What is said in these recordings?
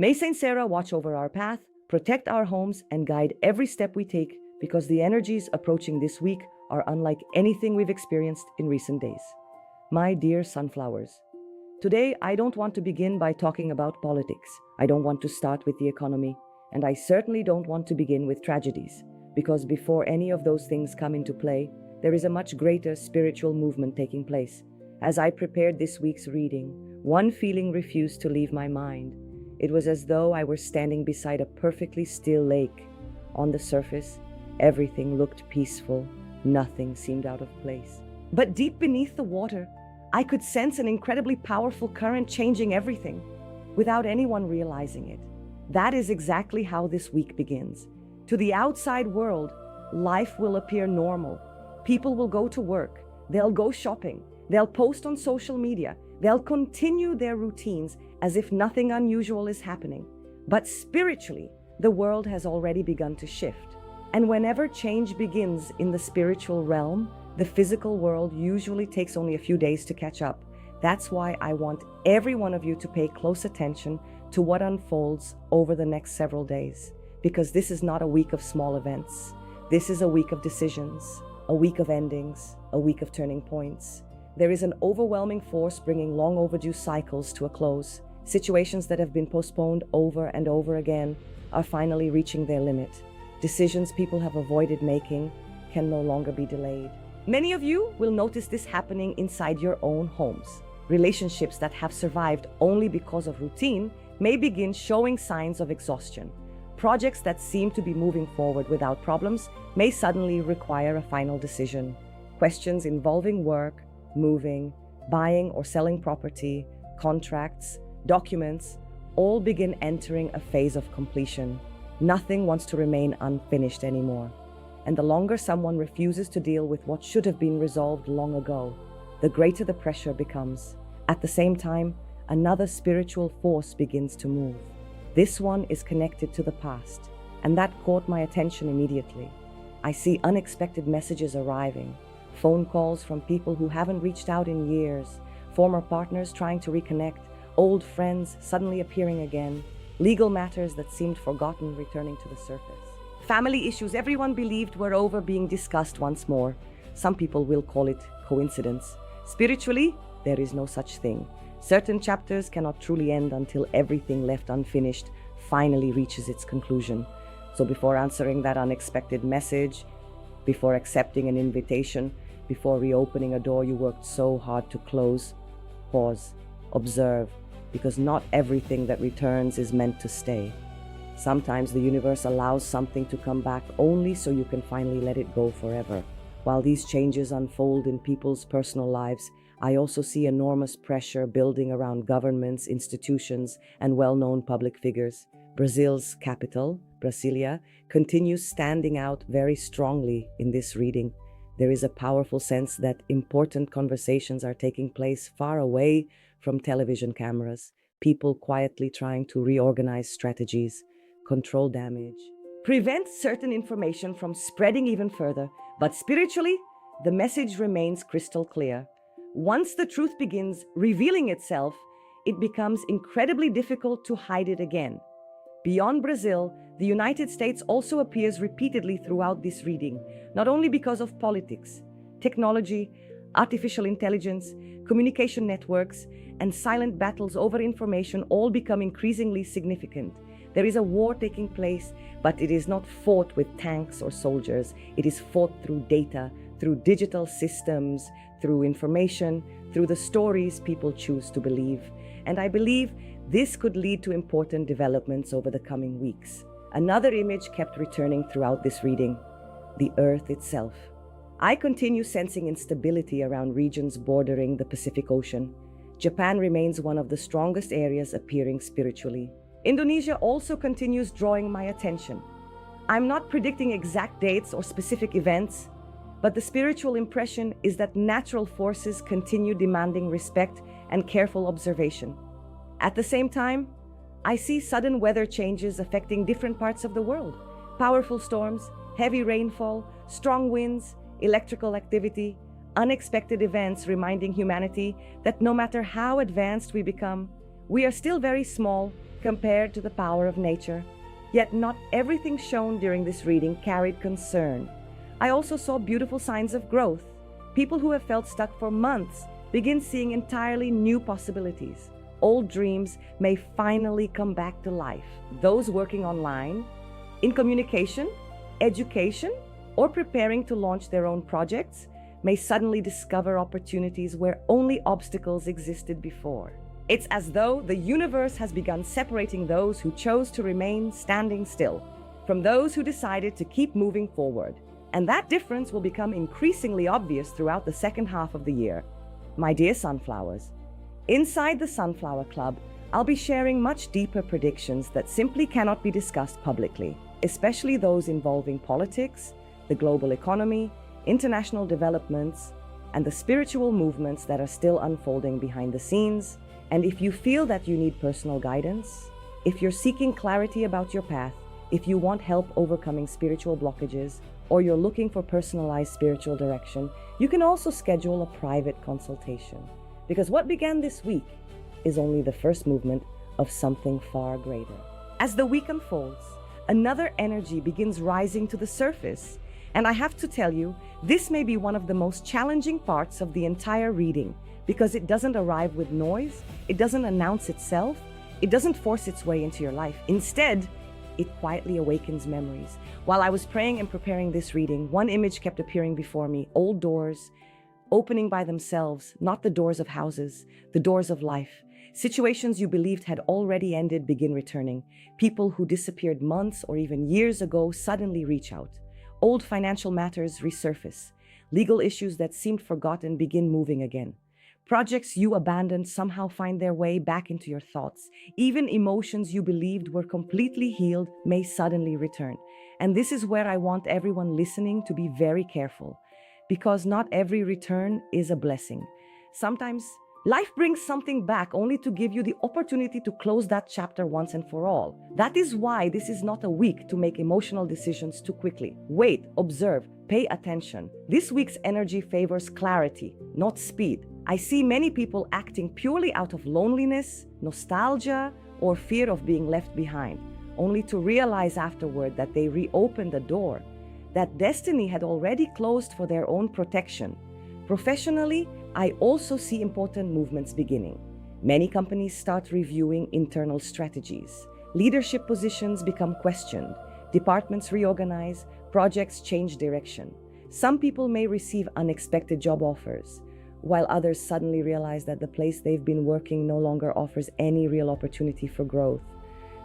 May Saint Sarah watch over our path, protect our homes, and guide every step we take, because the energies approaching this week are unlike anything we've experienced in recent days. My dear sunflowers, today I don't want to begin by talking about politics. I don't want to start with the economy, and I certainly don't want to begin with tragedies, because before any of those things come into play, there is a much greater spiritual movement taking place. As I prepared this week's reading, one feeling refused to leave my mind. It was as though I were standing beside a perfectly still lake. On the surface, everything looked peaceful. Nothing seemed out of place. But deep beneath the water, I could sense an incredibly powerful current changing everything, without anyone realizing it. That is exactly how this week begins. To the outside world, life will appear normal. People will go to work. They'll go shopping. They'll post on social media. They'll continue their routines as if nothing unusual is happening. But spiritually, the world has already begun to shift. And whenever change begins in the spiritual realm, the physical world usually takes only a few days to catch up. That's why I want every one of you to pay close attention to what unfolds over the next several days. Because this is not a week of small events. This is a week of decisions, a week of endings, a week of turning points. There is an overwhelming force bringing long overdue cycles to a close. Situations that have been postponed over and over again are finally reaching their limit. Decisions people have avoided making can no longer be delayed. Many of you will notice this happening inside your own homes. Relationships that have survived only because of routine may begin showing signs of exhaustion. Projects that seem to be moving forward without problems may suddenly require a final decision. Questions involving work, moving, buying or selling property, contracts, documents, all begin entering a phase of completion. Nothing wants to remain unfinished anymore. And the longer someone refuses to deal with what should have been resolved long ago, the greater the pressure becomes. At the same time, another spiritual force begins to move. This one is connected to the past, and that caught my attention immediately. I see unexpected messages arriving, phone calls from people who haven't reached out in years, former partners trying to reconnect, old friends suddenly appearing again, legal matters that seemed forgotten returning to the surface. Family issues everyone believed were over being discussed once more. Some people will call it coincidence. Spiritually, there is no such thing. Certain chapters cannot truly end until everything left unfinished finally reaches its conclusion. So before answering that unexpected message, before accepting an invitation, before reopening a door you worked so hard to close, pause, observe, because not everything that returns is meant to stay. Sometimes the universe allows something to come back only so you can finally let it go forever. While these changes unfold in people's personal lives, I also see enormous pressure building around governments, institutions, and well-known public figures. Brazil's capital, Brasilia, continues standing out very strongly in this reading. There is a powerful sense that important conversations are taking place far away from television cameras, people quietly trying to reorganize strategies, control damage, prevent certain information from spreading even further. But spiritually, the message remains crystal clear. Once the truth begins revealing itself, it becomes incredibly difficult to hide it again. Beyond Brazil, the United States also appears repeatedly throughout this reading, not only because of politics, technology, artificial intelligence, communication networks, and silent battles over information all become increasingly significant. There is a war taking place, but it is not fought with tanks or soldiers. It is fought through data, through digital systems, through information, through the stories people choose to believe. And I believe this could lead to important developments over the coming weeks. Another image kept returning throughout this reading: the Earth itself. I continue sensing instability around regions bordering the Pacific Ocean. Japan remains one of the strongest areas appearing spiritually. Indonesia also continues drawing my attention. I'm not predicting exact dates or specific events, but the spiritual impression is that natural forces continue demanding respect and careful observation. At the same time, I see sudden weather changes affecting different parts of the world. Powerful storms, heavy rainfall, strong winds, electrical activity, unexpected events reminding humanity that no matter how advanced we become, we are still very small, compared to the power of nature. Yet not everything shown during this reading carried concern. I also saw beautiful signs of growth. People who have felt stuck for months begin seeing entirely new possibilities. Old dreams may finally come back to life. Those working online, in communication, education, or preparing to launch their own projects may suddenly discover opportunities where only obstacles existed before. It's as though the universe has begun separating those who chose to remain standing still from those who decided to keep moving forward. And that difference will become increasingly obvious throughout the second half of the year. My dear sunflowers, inside the Sunflower Club, I'll be sharing much deeper predictions that simply cannot be discussed publicly, especially those involving politics, the global economy, international developments, and the spiritual movements that are still unfolding behind the scenes. And if you feel that you need personal guidance, if you're seeking clarity about your path, if you want help overcoming spiritual blockages, or you're looking for personalized spiritual direction, you can also schedule a private consultation. Because what began this week is only the first movement of something far greater. As the week unfolds, another energy begins rising to the surface. And I have to tell you, this may be one of the most challenging parts of the entire reading, because it doesn't arrive with noise, it doesn't announce itself, it doesn't force its way into your life. Instead, it quietly awakens memories. While I was praying and preparing this reading, one image kept appearing before me: old doors, opening by themselves, not the doors of houses, the doors of life. Situations you believed had already ended begin returning. People who disappeared months or even years ago suddenly reach out. Old financial matters resurface. Legal issues that seemed forgotten begin moving again. Projects you abandoned somehow find their way back into your thoughts. Even emotions you believed were completely healed may suddenly return. And this is where I want everyone listening to be very careful, because not every return is a blessing. Sometimes life brings something back only to give you the opportunity to close that chapter once and for all. That is why this is not a week to make emotional decisions too quickly. Wait, observe, pay attention. This week's energy favors clarity, not speed. I see many people acting purely out of loneliness, nostalgia, or fear of being left behind, only to realize afterward that they reopened a door that destiny had already closed for their own protection. Professionally, I also see important movements beginning. Many companies start reviewing internal strategies. Leadership positions become questioned. Departments reorganize. Projects change direction. Some people may receive unexpected job offers, while others suddenly realize that the place they've been working no longer offers any real opportunity for growth.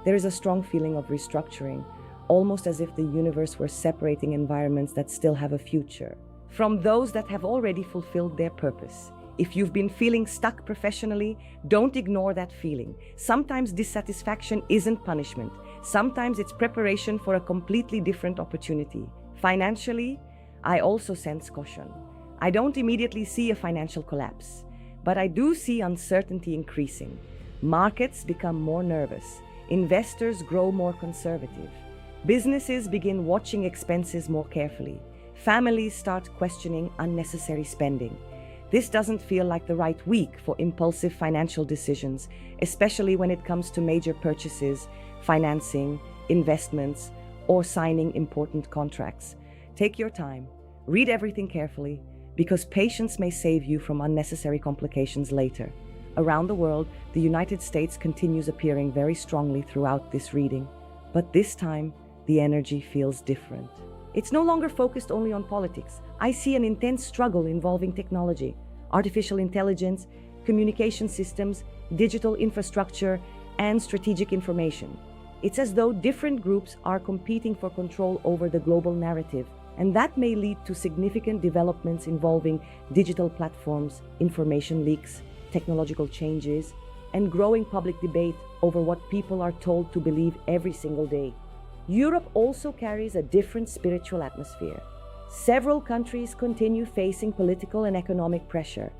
There is a strong feeling of restructuring, almost as if the universe were separating environments that still have a future from those that have already fulfilled their purpose. If you've been feeling stuck professionally, don't ignore that feeling. Sometimes dissatisfaction isn't punishment. Sometimes it's preparation for a completely different opportunity. Financially, I also sense caution. I don't immediately see a financial collapse, but I do see uncertainty increasing. Markets become more nervous. Investors grow more conservative. Businesses begin watching expenses more carefully. Families start questioning unnecessary spending. This doesn't feel like the right week for impulsive financial decisions, especially when it comes to major purchases, financing, investments, or signing important contracts. Take your time, read everything carefully, because patience may save you from unnecessary complications later. Around the world, the United States continues appearing very strongly throughout this reading, but this time, the energy feels different. It's no longer focused only on politics. I see an intense struggle involving technology, artificial intelligence, communication systems, digital infrastructure, and strategic information. It's as though different groups are competing for control over the global narrative, and that may lead to significant developments involving digital platforms, information leaks, technological changes, and growing public debate over what people are told to believe every single day. Europe also carries a different spiritual atmosphere. Several countries continue facing political and economic pressure.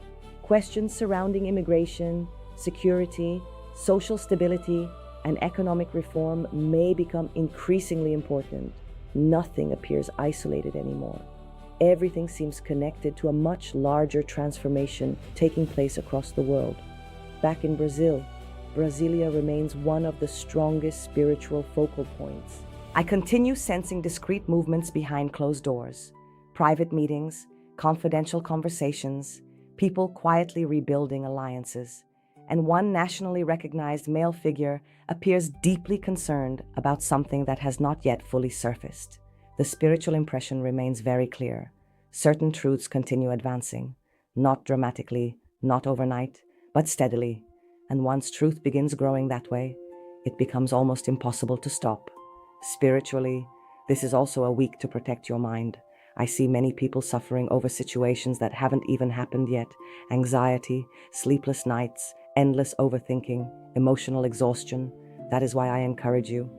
Questions surrounding immigration, security, social stability, and economic reform may become increasingly important. Nothing appears isolated anymore. Everything seems connected to a much larger transformation taking place across the world. Back in Brazil, Brasilia remains one of the strongest spiritual focal points. I continue sensing discreet movements behind closed doors, private meetings, confidential conversations, people quietly rebuilding alliances, and one nationally recognized male figure appears deeply concerned about something that has not yet fully surfaced. The spiritual impression remains very clear. Certain truths continue advancing, not dramatically, not overnight, but steadily. And once truth begins growing that way, it becomes almost impossible to stop. Spiritually, this is also a week to protect your mind. I see many people suffering over situations that haven't even happened yet. Anxiety, sleepless nights, endless overthinking, emotional exhaustion. That is why I encourage you.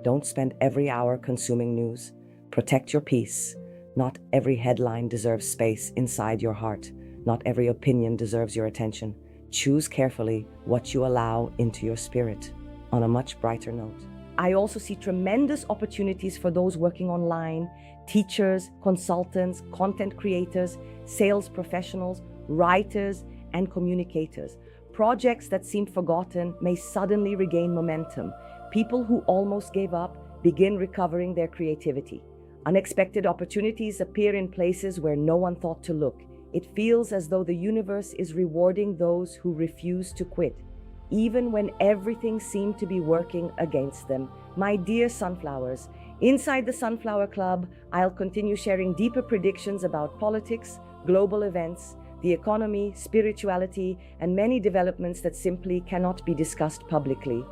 Don't spend every hour consuming news. Protect your peace. Not every headline deserves space inside your heart. Not every opinion deserves your attention. Choose carefully what you allow into your spirit. On a much brighter note, I also see tremendous opportunities for those working online, teachers, consultants, content creators, sales professionals, writers, and communicators. Projects that seemed forgotten may suddenly regain momentum. People who almost gave up begin recovering their creativity. Unexpected opportunities appear in places where no one thought to look. It feels as though the universe is rewarding those who refuse to quit, even when everything seemed to be working against them. My dear sunflowers, inside the Sunflower Club, I'll continue sharing deeper predictions about politics, global events, the economy, spirituality, and many developments that simply cannot be discussed publicly.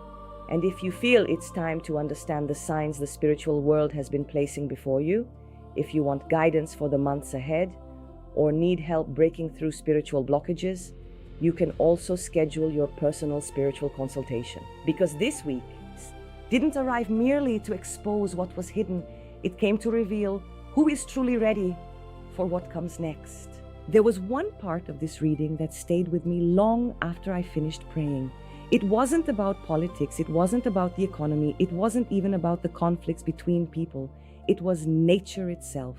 And if you feel it's time to understand the signs the spiritual world has been placing before you, if you want guidance for the months ahead, or need help breaking through spiritual blockages, you can also schedule your personal spiritual consultation. Because this week didn't arrive merely to expose what was hidden, it came to reveal who is truly ready for what comes next. There was one part of this reading that stayed with me long after I finished praying. It wasn't about politics, it wasn't about the economy, it wasn't even about the conflicts between people. It was nature itself.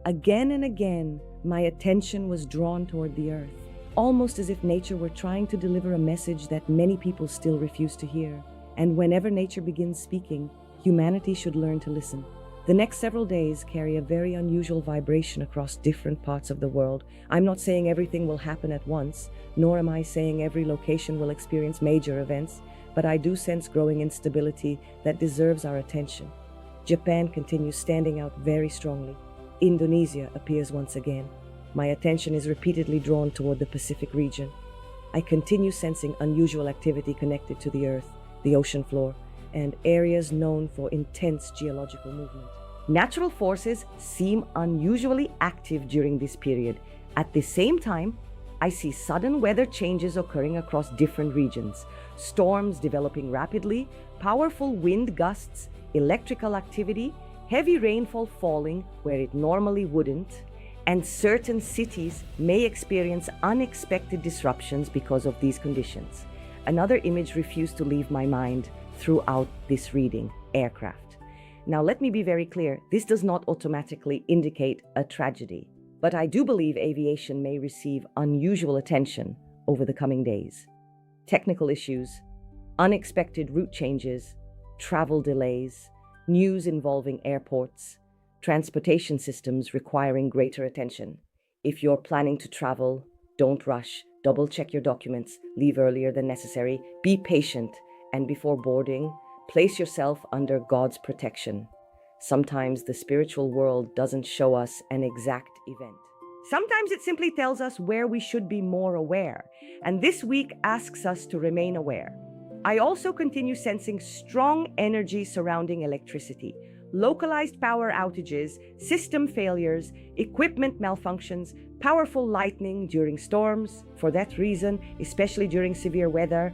Again and again, my attention was drawn toward the earth, almost as if nature were trying to deliver a message that many people still refuse to hear. And whenever nature begins speaking, humanity should learn to listen. The next several days carry a very unusual vibration across different parts of the world. I'm not saying everything will happen at once, nor am I saying every location will experience major events, but I do sense growing instability that deserves our attention. Japan continues standing out very strongly. Indonesia appears once again. My attention is repeatedly drawn toward the Pacific region. I continue sensing unusual activity connected to the earth, the ocean floor, and areas known for intense geological movement. Natural forces seem unusually active during this period. At the same time, I see sudden weather changes occurring across different regions. Storms developing rapidly, powerful wind gusts, electrical activity, heavy rainfall falling where it normally wouldn't, and certain cities may experience unexpected disruptions because of these conditions. Another image refused to leave my mind throughout this reading: aircraft. Now, let me be very clear, this does not automatically indicate a tragedy, but I do believe aviation may receive unusual attention over the coming days. Technical issues, unexpected route changes, travel delays, news involving airports, transportation systems requiring greater attention. If you're planning to travel, don't rush, double-check your documents, leave earlier than necessary, be patient, and before boarding, place yourself under God's protection. Sometimes the spiritual world doesn't show us an exact event. Sometimes it simply tells us where we should be more aware, and this week asks us to remain aware. I also continue sensing strong energy surrounding electricity, localized power outages, system failures, equipment malfunctions, powerful lightning during storms. For that reason, especially during severe weather,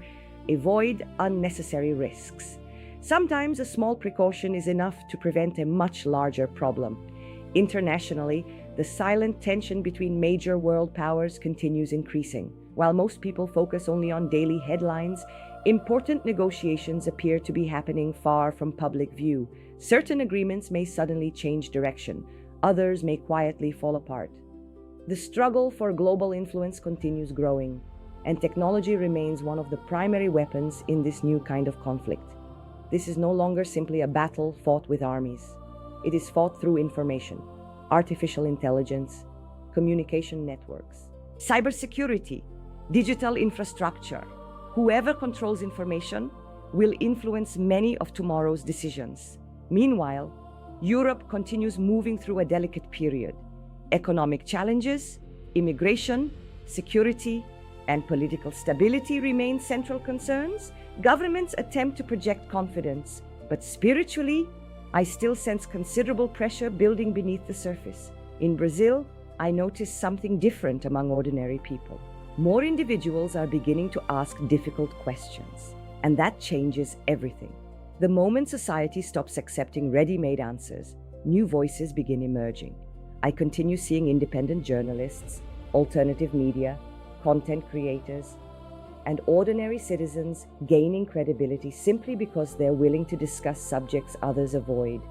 avoid unnecessary risks. Sometimes a small precaution is enough to prevent a much larger problem. Internationally, the silent tension between major world powers continues increasing. While most people focus only on daily headlines, important negotiations appear to be happening far from public view. Certain agreements may suddenly change direction. Others may quietly fall apart. The struggle for global influence continues growing. and technology remains one of the primary weapons in this new kind of conflict. This is no longer simply a battle fought with armies. It is fought through information, artificial intelligence, communication networks, cybersecurity, digital infrastructure. Whoever controls information will influence many of tomorrow's decisions. Meanwhile, Europe continues moving through a delicate period. Economic challenges, immigration, security, and political stability remain central concerns. Governments attempt to project confidence, but spiritually, I still sense considerable pressure building beneath the surface. In Brazil, I notice something different among ordinary people. More individuals are beginning to ask difficult questions, and that changes everything. The moment society stops accepting ready-made answers, new voices begin emerging. I continue seeing independent journalists, alternative media, content creators, and ordinary citizens gaining credibility simply because they're willing to discuss subjects others avoid.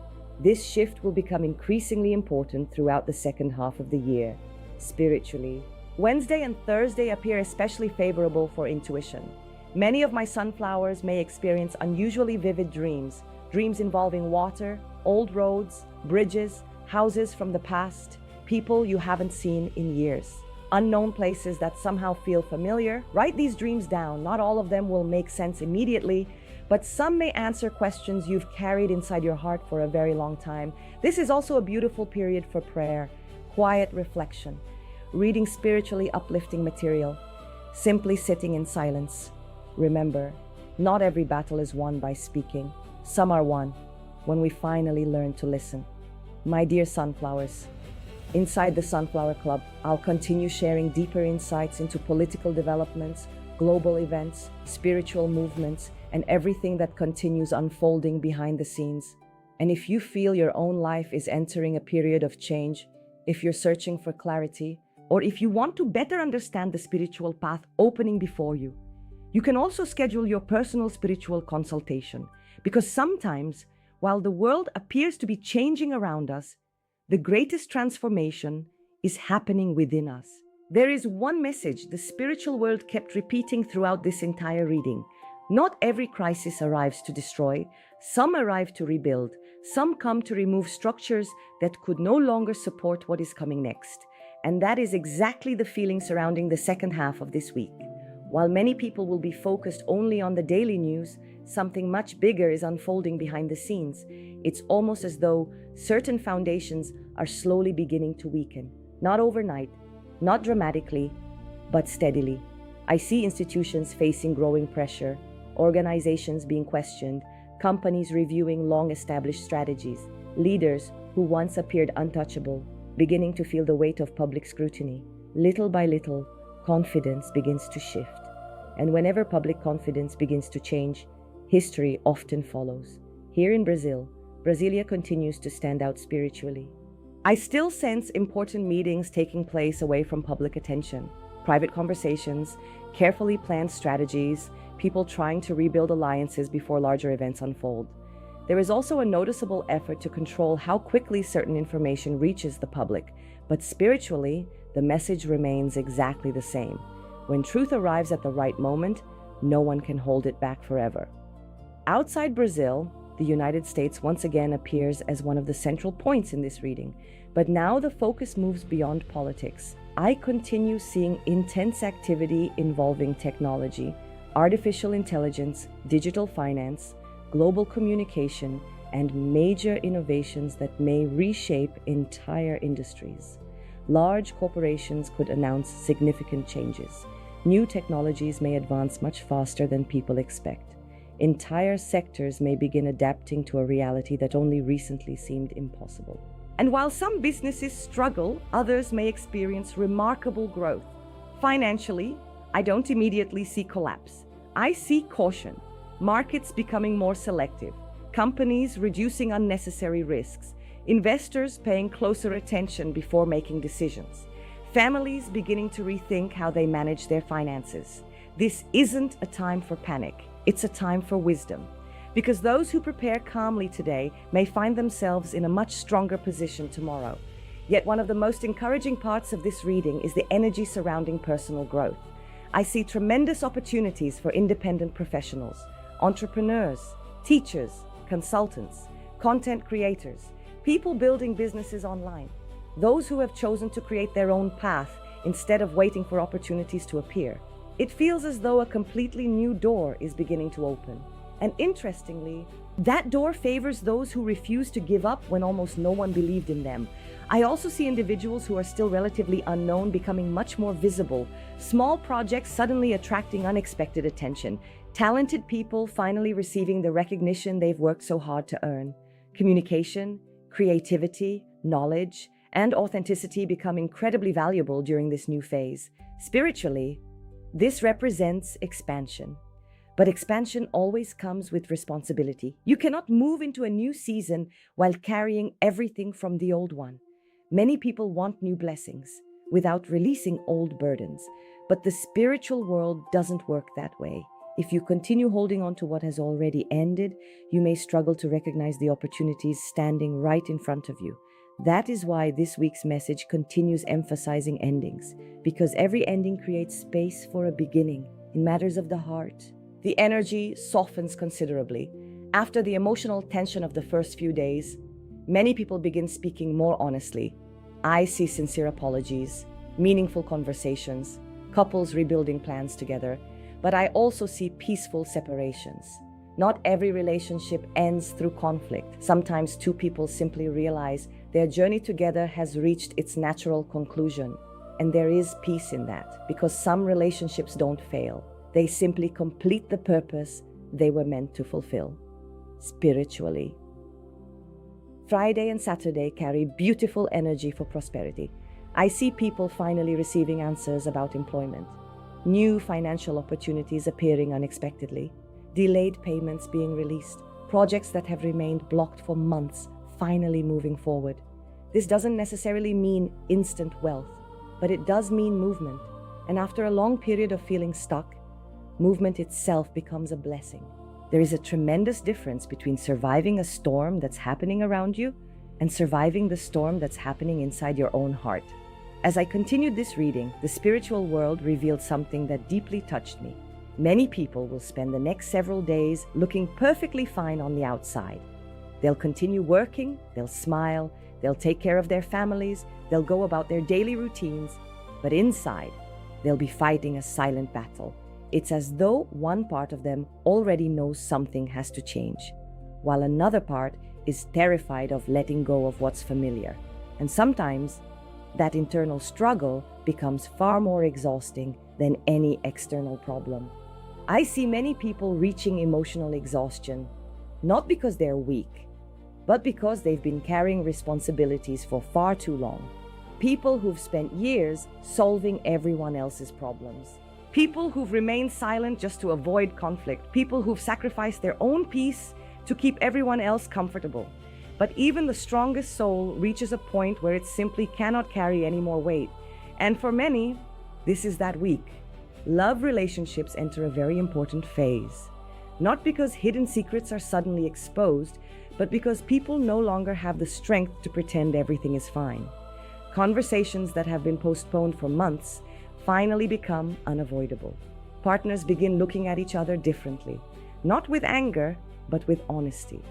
This shift will become increasingly important throughout the second half of the year. Spiritually, Wednesday and Thursday appear especially favorable for intuition. Many of my sunflowers may experience unusually vivid dreams involving water, old roads, bridges, houses from the past, people you haven't seen in years, unknown places that somehow feel familiar. Write these dreams down. Not all of them will make sense immediately, but some may answer questions you've carried inside your heart for a very long time. This is also a beautiful period for prayer, quiet reflection, reading spiritually uplifting material, simply sitting in silence. Remember, not every battle is won by speaking. Some are won when we finally learn to listen. My dear sunflowers, inside the Sunflower Club, I'll continue sharing deeper insights into political developments, global events, spiritual movements, and everything that continues unfolding behind the scenes. And if you feel your own life is entering a period of change, if you're searching for clarity, or if you want to better understand the spiritual path opening before you, you can also schedule your personal spiritual consultation, because sometimes, while the world appears to be changing around us, the greatest transformation is happening within us. There is one message the spiritual world kept repeating throughout this entire reading. Not every crisis arrives to destroy. Some arrive to rebuild. Some come to remove structures that could no longer support what is coming next. And that is exactly the feeling surrounding the second half of this week. While many people will be focused only on the daily news, something much bigger is unfolding behind the scenes. It's almost as though certain foundations are slowly beginning to weaken. Not overnight, not dramatically, but steadily. I see institutions facing growing pressure, organizations being questioned, companies reviewing long-established strategies, leaders who once appeared untouchable, beginning to feel the weight of public scrutiny. Little by little, confidence begins to shift. And whenever public confidence begins to change, history often follows. Here in Brazil, Brasilia continues to stand out spiritually. I still sense important meetings taking place away from public attention. Private conversations, carefully planned strategies, people trying to rebuild alliances before larger events unfold. There is also a noticeable effort to control how quickly certain information reaches the public, but spiritually, the message remains exactly the same. When truth arrives at the right moment, no one can hold it back forever. Outside Brazil, the United States once again appears as one of the central points in this reading, but now the focus moves beyond politics. I continue seeing intense activity involving technology, artificial intelligence, digital finance, global communication, and major innovations that may reshape entire industries. Large corporations could announce significant changes. New technologies may advance much faster than people expect. Entire sectors may begin adapting to a reality that only recently seemed impossible. And while some businesses struggle, others may experience remarkable growth. Financially, I don't immediately see collapse. I see caution, markets becoming more selective, companies reducing unnecessary risks, investors paying closer attention before making decisions, families beginning to rethink how they manage their finances. This isn't a time for panic, it's a time for wisdom. Because those who prepare calmly today may find themselves in a much stronger position tomorrow. Yet one of the most encouraging parts of this reading is the energy surrounding personal growth. I see tremendous opportunities for independent professionals, entrepreneurs, teachers, consultants, content creators, people building businesses online, those who have chosen to create their own path instead of waiting for opportunities to appear. It feels as though a completely new door is beginning to open. And interestingly, that door favors those who refuse to give up when almost no one believed in them. I also see individuals who are still relatively unknown becoming much more visible, small projects suddenly attracting unexpected attention, talented people finally receiving the recognition they've worked so hard to earn. Communication, creativity, knowledge, and authenticity become incredibly valuable during this new phase. Spiritually, this represents expansion. But expansion always comes with responsibility. You cannot move into a new season while carrying everything from the old one. Many people want new blessings without releasing old burdens, but the spiritual world doesn't work that way. If you continue holding on to what has already ended, you may struggle to recognize the opportunities standing right in front of you. That is why this week's message continues emphasizing endings, because every ending creates space for a beginning. In matters of the heart, the energy softens considerably. After the emotional tension of the first few days, many people begin speaking more honestly. I see sincere apologies, meaningful conversations, couples rebuilding plans together, but I also see peaceful separations. Not every relationship ends through conflict. Sometimes two people simply realize their journey together has reached its natural conclusion. And there is peace in that, because some relationships don't fail. They simply complete the purpose they were meant to fulfill. Spiritually, Friday and Saturday carry beautiful energy for prosperity. I see people finally receiving answers about employment, new financial opportunities appearing unexpectedly, delayed payments being released, projects that have remained blocked for months finally moving forward. This doesn't necessarily mean instant wealth, but it does mean movement. And after a long period of feeling stuck, movement itself becomes a blessing. There is a tremendous difference between surviving a storm that's happening around you and surviving the storm that's happening inside your own heart. As I continued this reading, the spiritual world revealed something that deeply touched me. Many people will spend the next several days looking perfectly fine on the outside. They'll continue working, they'll smile, they'll take care of their families, they'll go about their daily routines, but inside, they'll be fighting a silent battle. It's as though one part of them already knows something has to change, while another part is terrified of letting go of what's familiar. And sometimes, that internal struggle becomes far more exhausting than any external problem. I see many people reaching emotional exhaustion, not because they're weak, but because they've been carrying responsibilities for far too long. People who've spent years solving everyone else's problems. People who've remained silent just to avoid conflict. People who've sacrificed their own peace to keep everyone else comfortable. But even the strongest soul reaches a point where it simply cannot carry any more weight. And for many, this is that week. Love relationships enter a very important phase. Not because hidden secrets are suddenly exposed, but because people no longer have the strength to pretend everything is fine. Conversations that have been postponed for months finally become unavoidable. Partners begin looking at each other differently, not with anger, but with honesty.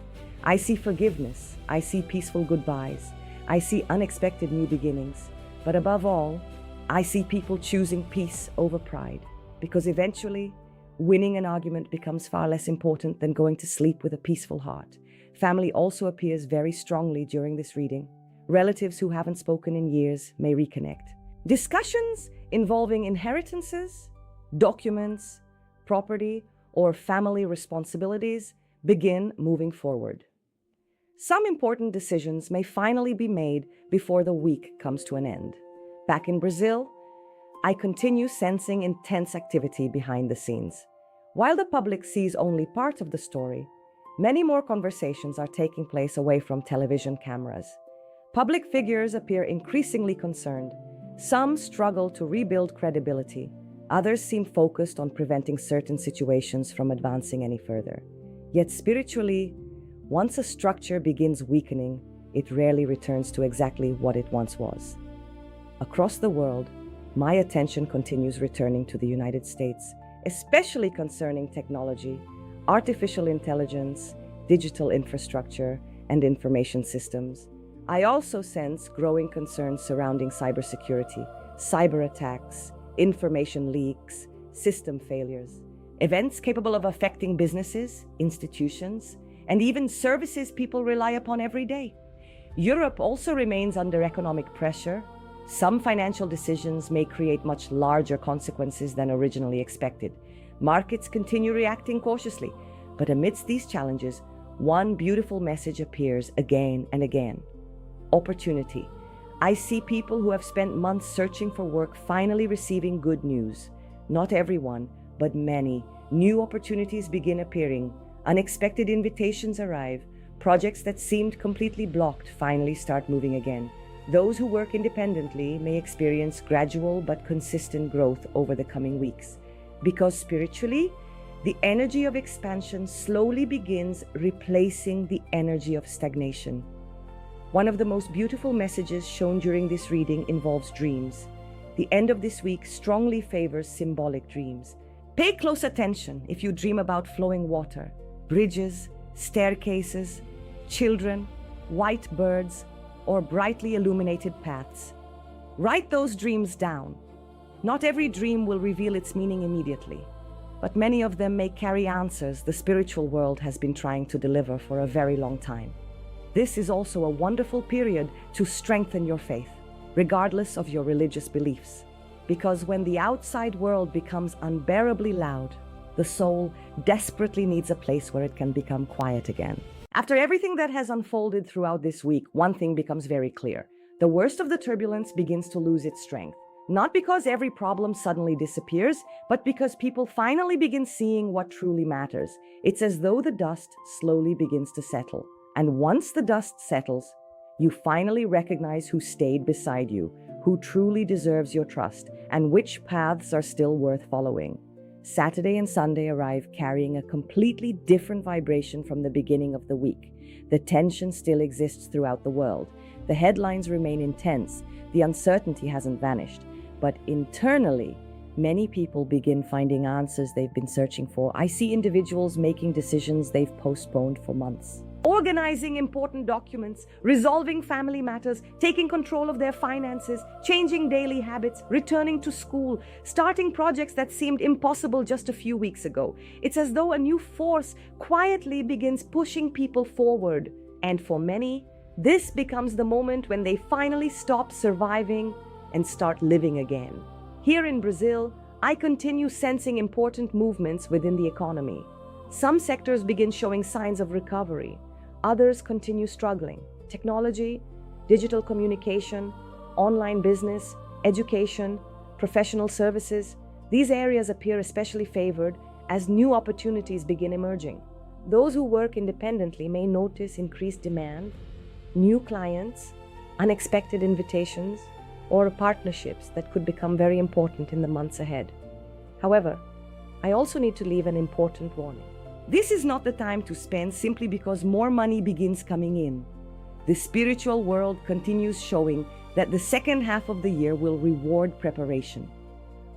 I see forgiveness, I see peaceful goodbyes, I see unexpected new beginnings, but above all, I see people choosing peace over pride, because eventually, winning an argument becomes far less important than going to sleep with a peaceful heart. Family also appears very strongly during this reading. Relatives who haven't spoken in years may reconnect. Discussions involving inheritances, documents, property, or family responsibilities begin moving forward. Some important decisions may finally be made before the week comes to an end. Back in Brazil, I continue sensing intense activity behind the scenes. While the public sees only part of the story, many more conversations are taking place away from television cameras. Public figures appear increasingly concerned. Some struggle to rebuild credibility. Others seem focused on preventing certain situations from advancing any further. Yet spiritually, once a structure begins weakening, it rarely returns to exactly what it once was. Across the world, my attention continues returning to the United States, especially concerning technology, artificial intelligence, digital infrastructure, and information systems. I also sense growing concerns surrounding cybersecurity, cyber attacks, information leaks, system failures, events capable of affecting businesses, institutions, and even services people rely upon every day. Europe also remains under economic pressure. Some financial decisions may create much larger consequences than originally expected. Markets continue reacting cautiously, but amidst these challenges, one beautiful message appears again and again. Opportunity. I see people who have spent months searching for work finally receiving good news. Not everyone, but many. New opportunities begin appearing. Unexpected invitations arrive. Projects that seemed completely blocked finally start moving again. Those who work independently may experience gradual but consistent growth over the coming weeks. Because spiritually, the energy of expansion slowly begins replacing the energy of stagnation. One of the most beautiful messages shown during this reading involves dreams. The end of this week strongly favors symbolic dreams. Pay close attention if you dream about flowing water, bridges, staircases, children, white birds, or brightly illuminated paths. Write those dreams down. Not every dream will reveal its meaning immediately, but many of them may carry answers the spiritual world has been trying to deliver for a very long time. This is also a wonderful period to strengthen your faith, regardless of your religious beliefs. Because when the outside world becomes unbearably loud, the soul desperately needs a place where it can become quiet again. After everything that has unfolded throughout this week, one thing becomes very clear. The worst of the turbulence begins to lose its strength. Not because every problem suddenly disappears, but because people finally begin seeing what truly matters. It's as though the dust slowly begins to settle. And once the dust settles, you finally recognize who stayed beside you, who truly deserves your trust, and which paths are still worth following. Saturday and Sunday arrive carrying a completely different vibration from the beginning of the week. The tension still exists throughout the world. The headlines remain intense. The uncertainty hasn't vanished. But internally, many people begin finding answers they've been searching for. I see individuals making decisions they've postponed for months. Organizing important documents, resolving family matters, taking control of their finances, changing daily habits, returning to school, starting projects that seemed impossible just a few weeks ago. It's as though a new force quietly begins pushing people forward. And for many, this becomes the moment when they finally stop surviving and start living again. Here in Brazil, I continue sensing important movements within the economy. Some sectors begin showing signs of recovery. Others continue struggling. Technology, digital communication, online business, education, professional services, these areas appear especially favored as new opportunities begin emerging. Those who work independently may notice increased demand, new clients, unexpected invitations, or partnerships that could become very important in the months ahead. However, I also need to leave an important warning. This is not the time to spend simply because more money begins coming in. The spiritual world continues showing that the second half of the year will reward preparation.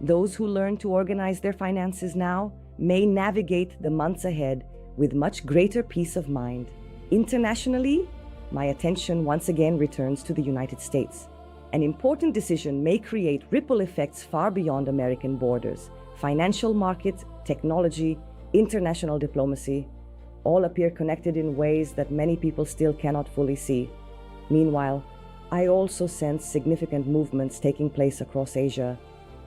Those who learn to organize their finances now may navigate the months ahead with much greater peace of mind. Internationally, my attention once again returns to the United States. An important decision may create ripple effects far beyond American borders. Financial markets, technology, international diplomacy, all appear connected in ways that many people still cannot fully see. Meanwhile, I also sense significant movements taking place across Asia.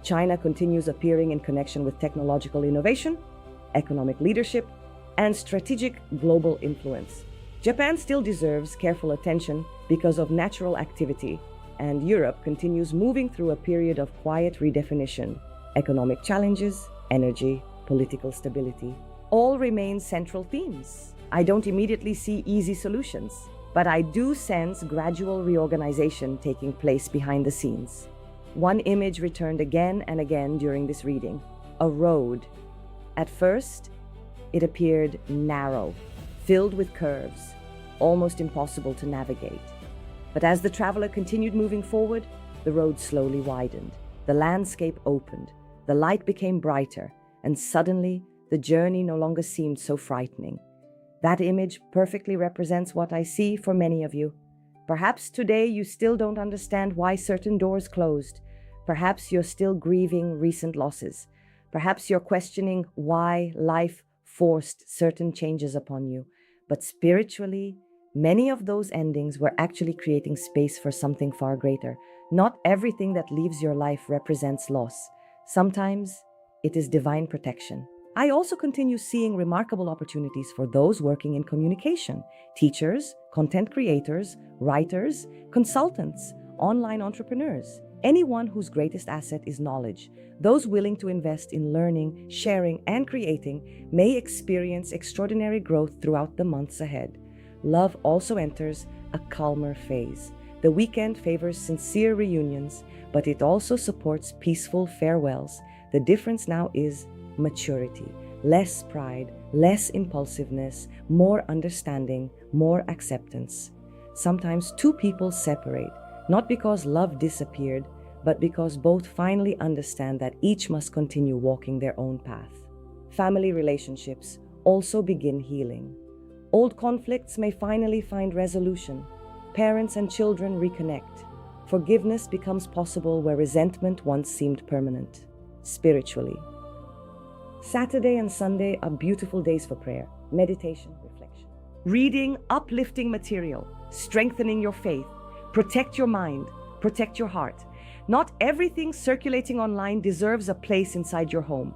China continues appearing in connection with technological innovation, economic leadership, and strategic global influence. Japan still deserves careful attention because of natural activity, and Europe continues moving through a period of quiet redefinition. Economic challenges, energy, political stability, all remain central themes. I don't immediately see easy solutions, but I do sense gradual reorganization taking place behind the scenes. One image returned again and again during this reading: a road. At first, it appeared narrow, filled with curves, almost impossible to navigate. But as the traveler continued moving forward, the road slowly widened. the landscape opened, the light became brighter, and suddenly the journey no longer seemed so frightening. That image perfectly represents what I see for many of you. Perhaps today you still don't understand why certain doors closed. Perhaps you're still grieving recent losses. Perhaps you're questioning why life forced certain changes upon you. But spiritually, many of those endings were actually creating space for something far greater. Not everything that leaves your life represents loss. Sometimes it is divine protection. I also continue seeing remarkable opportunities for those working in communication: teachers, content creators, writers, consultants, online entrepreneurs. Anyone whose greatest asset is knowledge, those willing to invest in learning, sharing, and creating, may experience extraordinary growth throughout the months ahead. Love also enters a calmer phase. The weekend favors sincere reunions, but it also supports peaceful farewells. The difference now is maturity, less pride, less impulsiveness, more understanding, more acceptance. Sometimes two people separate, not because love disappeared, but because both finally understand that each must continue walking their own path. Family relationships also begin healing. Old conflicts may finally find resolution. Parents and children reconnect. Forgiveness becomes possible where resentment once seemed permanent. Spiritually, Saturday and Sunday are beautiful days for prayer, meditation, reflection. Reading uplifting material, strengthening your faith, protect your mind, protect your heart. Not everything circulating online deserves a place inside your home.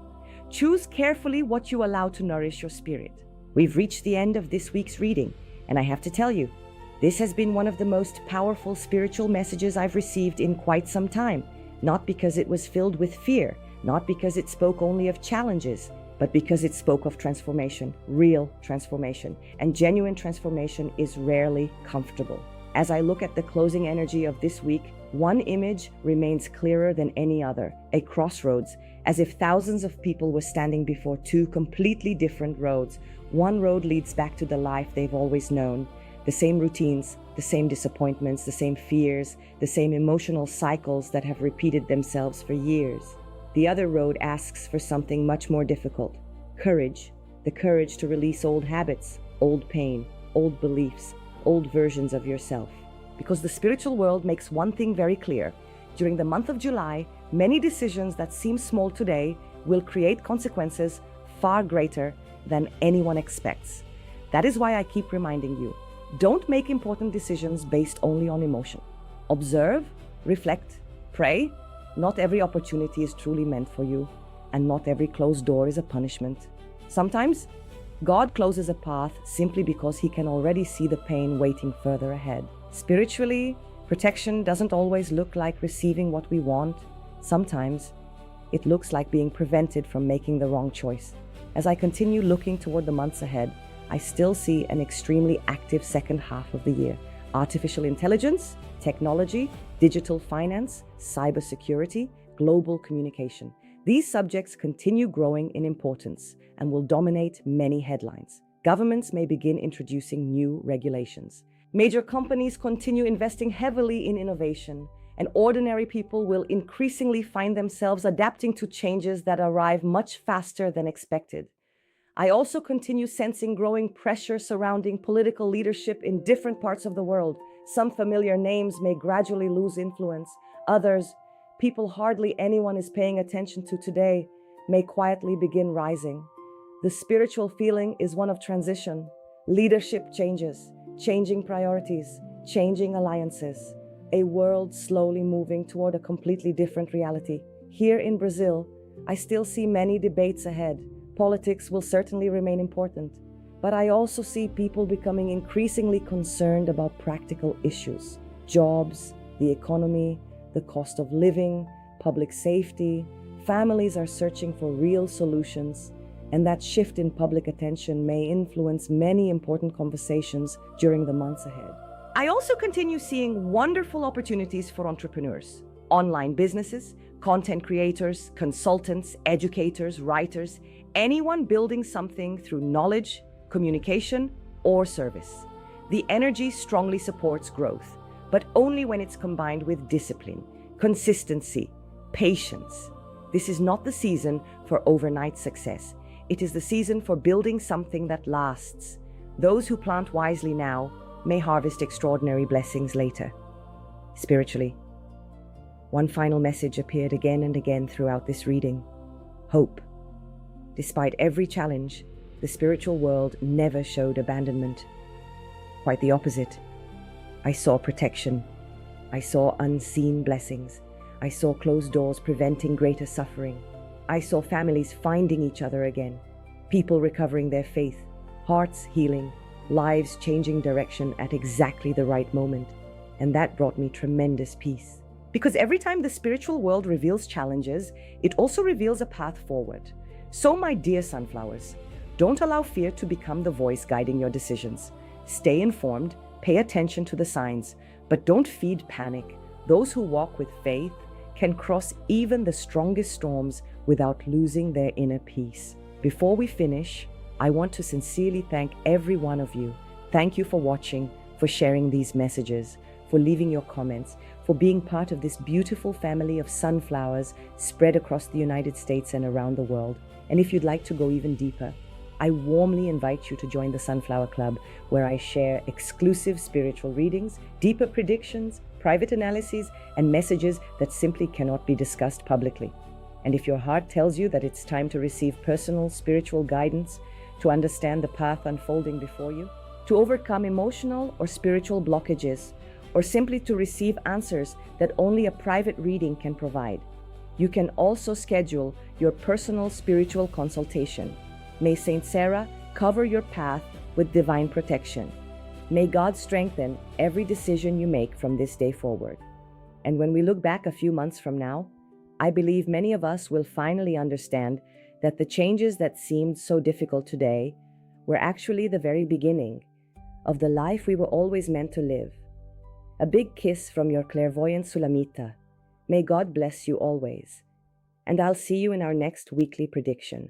Choose carefully what you allow to nourish your spirit. We've reached the end of this week's reading, and I have to tell you, this has been one of the most powerful spiritual messages I've received in quite some time, not because it was filled with fear, not because it spoke only of challenges, but because it spoke of transformation, real transformation, and genuine transformation is rarely comfortable. As I look at the closing energy of this week, one image remains clearer than any other: a crossroads, as if thousands of people were standing before two completely different roads. One road leads back to the life they've always known, the same routines, the same disappointments, the same fears, the same emotional cycles that have repeated themselves for years. The other road asks for something much more difficult: courage, the courage to release old habits, old pain, old beliefs, old versions of yourself. Because the spiritual world makes one thing very clear: during the month of July, many decisions that seem small today will create consequences far greater than anyone expects. That is why I keep reminding you, don't make important decisions based only on emotion. Observe, reflect, pray. Not every opportunity is truly meant for you, and not every closed door is a punishment. Sometimes, God closes a path simply because He can already see the pain waiting further ahead. Spiritually, protection doesn't always look like receiving what we want. Sometimes, it looks like being prevented from making the wrong choice. As I continue looking toward the months ahead, I still see an extremely active second half of the year. Artificial intelligence, technology, digital finance, cybersecurity, global communication. These subjects continue growing in importance and will dominate many headlines. Governments may begin introducing new regulations. Major companies continue investing heavily in innovation, and ordinary people will increasingly find themselves adapting to changes that arrive much faster than expected. I also continue sensing growing pressure surrounding political leadership in different parts of the world. Some familiar names may gradually lose influence. Others, people hardly anyone is paying attention to today, may quietly begin rising. The spiritual feeling is one of transition. Leadership changes, changing priorities, changing alliances. A world slowly moving toward a completely different reality. Here in Brazil, I still see many debates ahead. Politics will certainly remain important, but I also see people becoming increasingly concerned about practical issues: jobs, the economy, the cost of living, public safety. Families are searching for real solutions, and that shift in public attention may influence many important conversations during the months ahead. I also continue seeing wonderful opportunities for entrepreneurs, online businesses, content creators, consultants, educators, writers, anyone building something through knowledge, communication, or service. The energy strongly supports growth, but only when it's combined with discipline, consistency, patience. This is not the season for overnight success. It is the season for building something that lasts. Those who plant wisely now may harvest extraordinary blessings later. Spiritually, one final message appeared again and again throughout this reading: hope. Despite every challenge, the spiritual world never showed abandonment. Quite the opposite. I saw protection. I saw unseen blessings. I saw closed doors preventing greater suffering. I saw families finding each other again, people recovering their faith, hearts healing, lives changing direction at exactly the right moment. And that brought me tremendous peace. Because every time the spiritual world reveals challenges, it also reveals a path forward. So, my dear sunflowers, don't allow fear to become the voice guiding your decisions. Stay informed, pay attention to the signs, but don't feed panic. Those who walk with faith can cross even the strongest storms without losing their inner peace. Before we finish, I want to sincerely thank every one of you. Thank you for watching, for sharing these messages, for leaving your comments, for being part of this beautiful family of sunflowers spread across the United States and around the world. And if you'd like to go even deeper, I warmly invite you to join the Sunflower Club, where I share exclusive spiritual readings, deeper predictions, private analyses, and messages that simply cannot be discussed publicly. And if your heart tells you that it's time to receive personal spiritual guidance, to understand the path unfolding before you, to overcome emotional or spiritual blockages, or simply to receive answers that only a private reading can provide, you can also schedule your personal spiritual consultation. May Saint Sarah cover your path with divine protection. May God strengthen every decision you make from this day forward. And when we look back a few months from now, I believe many of us will finally understand that the changes that seemed so difficult today were actually the very beginning of the life we were always meant to live. A big kiss from your clairvoyant Sulamita. May God bless you always. And I'll see you in our next weekly prediction.